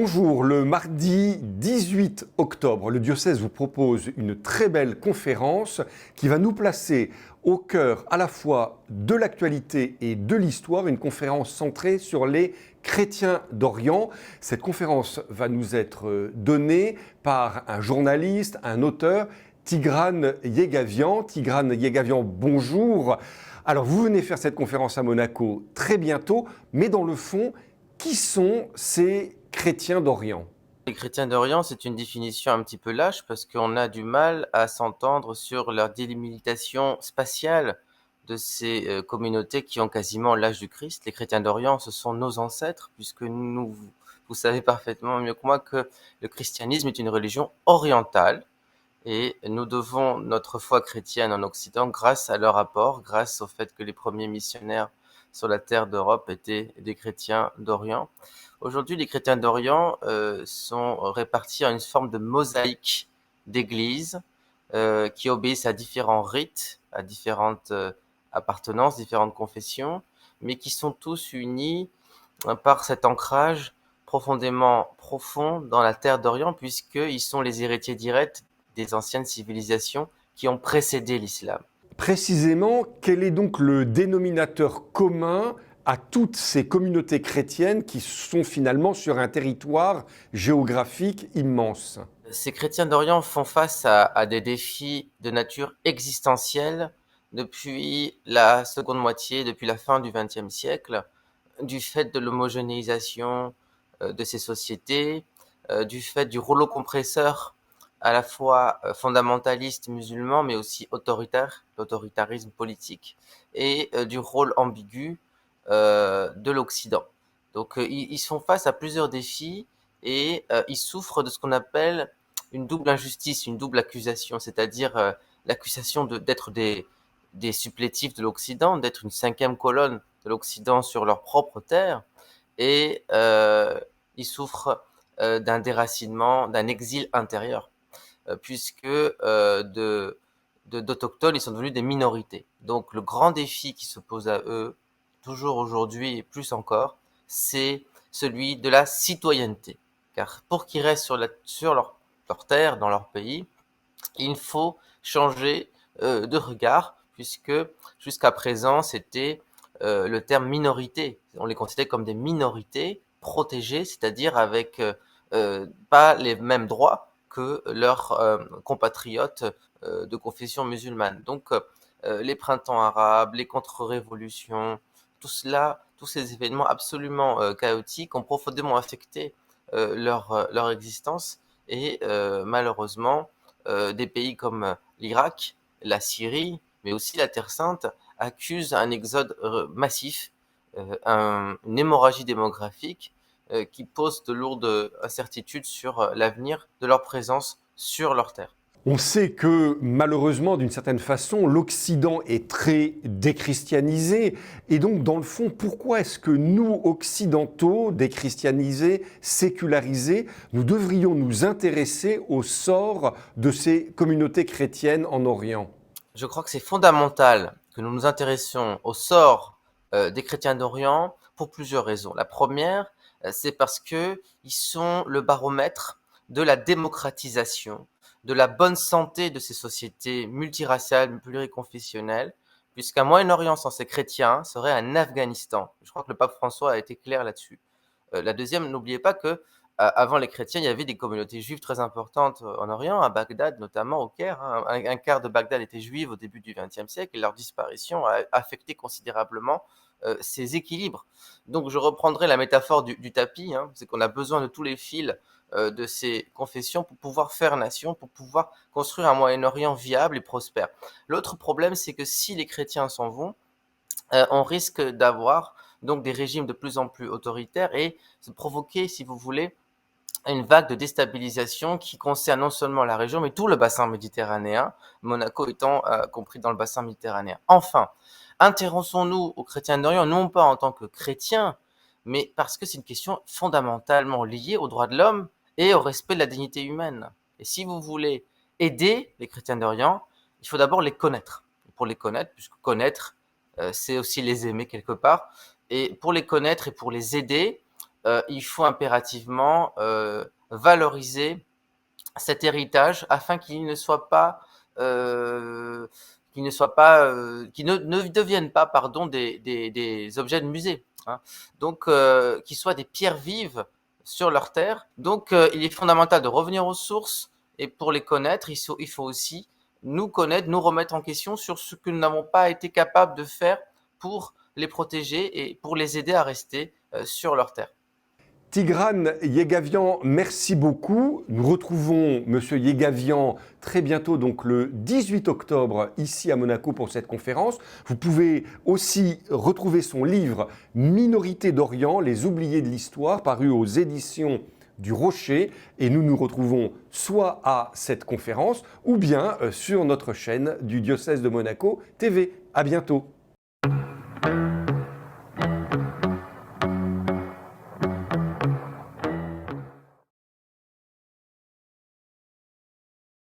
Bonjour, le mardi 18 octobre, le diocèse vous propose une très belle conférence qui va nous placer au cœur à la fois de l'actualité et de l'histoire, une conférence centrée sur les chrétiens d'Orient. Cette conférence va nous être donnée par un journaliste, un auteur, Tigran Yegavian. Tigran Yegavian, bonjour. Alors vous venez faire cette conférence à Monaco très bientôt, mais dans le fond, qui sont ces chrétiens d'Orient? Les chrétiens d'Orient, c'est une définition un petit peu lâche parce qu'on a du mal à s'entendre sur leur délimitation spatiale de ces communautés qui ont quasiment l'âge du Christ. Les chrétiens d'Orient, ce sont nos ancêtres, puisque vous savez parfaitement mieux que moi que le christianisme est une religion orientale et nous devons notre foi chrétienne en Occident grâce à leur apport, grâce au fait que les premiers missionnaires sur la terre d'Europe étaient des chrétiens d'Orient. Aujourd'hui, les chrétiens d'Orient sont répartis en une forme de mosaïque d'églises qui obéissent à différents rites, à différentes appartenances, différentes confessions, mais qui sont tous unis par cet ancrage profondément profond dans la terre d'Orient, puisqu'ils sont les héritiers directs des anciennes civilisations qui ont précédé l'islam. Précisément, quel est donc le dénominateur commun à toutes ces communautés chrétiennes qui sont finalement sur un territoire géographique immense? Ces chrétiens d'Orient font face à des défis de nature existentielle depuis la seconde moitié, depuis la fin du XXe siècle, du fait de l'homogénéisation de ces sociétés, du fait du rouleau compresseur à la fois fondamentaliste musulman, mais aussi autoritaire, l'autoritarisme politique, et du rôle ambigu de l'Occident. Donc ils font face à plusieurs défis et ils souffrent de ce qu'on appelle une double injustice, une double accusation, c'est-à-dire l'accusation d'être des supplétifs de l'Occident, d'être une cinquième colonne de l'Occident sur leur propre terre, et ils souffrent d'un déracinement, d'un exil intérieur, puisque d'autochtones, ils sont devenus des minorités. Donc le grand défi qui se pose à eux, toujours aujourd'hui et plus encore, c'est celui de la citoyenneté. Car pour qu'ils restent sur leur terre, dans leur pays, il faut changer de regard, puisque jusqu'à présent, c'était le terme minorité. On les considérait comme des minorités protégées, c'est-à-dire avec pas les mêmes droits que leurs compatriotes de confession musulmane. Donc, les printemps arabes, les contre-révolutions, tout cela, tous ces événements absolument chaotiques ont profondément affecté leur existence et malheureusement, des pays comme l'Irak, la Syrie, mais aussi la Terre Sainte, accusent un exode massif, une hémorragie démographique qui pose de lourdes incertitudes sur l'avenir de leur présence sur leur terre. On sait que malheureusement, d'une certaine façon, l'Occident est très déchristianisé. Et donc, dans le fond, pourquoi est-ce que nous, Occidentaux, déchristianisés, sécularisés, nous devrions nous intéresser au sort de ces communautés chrétiennes en Orient? Je crois que c'est fondamental que nous nous intéressions au sort des chrétiens d'Orient pour plusieurs raisons. La première, c'est parce que ils sont le baromètre de la démocratisation, de la bonne santé de ces sociétés multiraciales, pluriconfessionnelles, puisqu'un Moyen-Orient sans ces chrétiens serait un Afghanistan. Je crois que le pape François a été clair là-dessus. La deuxième, n'oubliez pas que avant les chrétiens, il y avait des communautés juives très importantes en Orient, à Bagdad notamment, au Caire. Hein. Un quart de Bagdad était juive au début du XXe siècle et leur disparition a affecté considérablement ces équilibres. Donc je reprendrai la métaphore du tapis, hein, c'est qu'on a besoin de tous les fils de ces confessions pour pouvoir faire nation, pour pouvoir construire un Moyen-Orient viable et prospère. L'autre problème, c'est que si les chrétiens s'en vont, on risque d'avoir donc des régimes de plus en plus autoritaires et de provoquer, si vous voulez, une vague de déstabilisation qui concerne non seulement la région, mais tout le bassin méditerranéen, Monaco étant compris dans le bassin méditerranéen. Enfin, intéressons-nous aux chrétiens d'Orient, non pas en tant que chrétiens, mais parce que c'est une question fondamentalement liée aux droits de l'homme et au respect de la dignité humaine. Et si vous voulez aider les chrétiens d'Orient, il faut d'abord les connaître. Pour les connaître, puisque connaître, c'est aussi les aimer quelque part. Et pour les connaître et pour les aider, il faut impérativement valoriser cet héritage afin qu'il ne soit pas, qu'il ne devienne pas, pardon, des objets de musée, hein. Donc, qu'ils soient des pierres vives sur leur terre. Donc, il est fondamental de revenir aux sources et pour les connaître, il faut aussi nous connaître, nous remettre en question sur ce que nous n'avons pas été capables de faire pour les protéger et pour les aider à rester sur leur terre. Tigran Yegavian, merci beaucoup. Nous retrouvons Monsieur Yegavian très bientôt, donc le 18 octobre, ici à Monaco pour cette conférence. Vous pouvez aussi retrouver son livre Minorité d'Orient, les oubliés de l'histoire, paru aux éditions du Rocher. Et nous nous retrouvons soit à cette conférence ou bien sur notre chaîne du Diocèse de Monaco TV. À bientôt.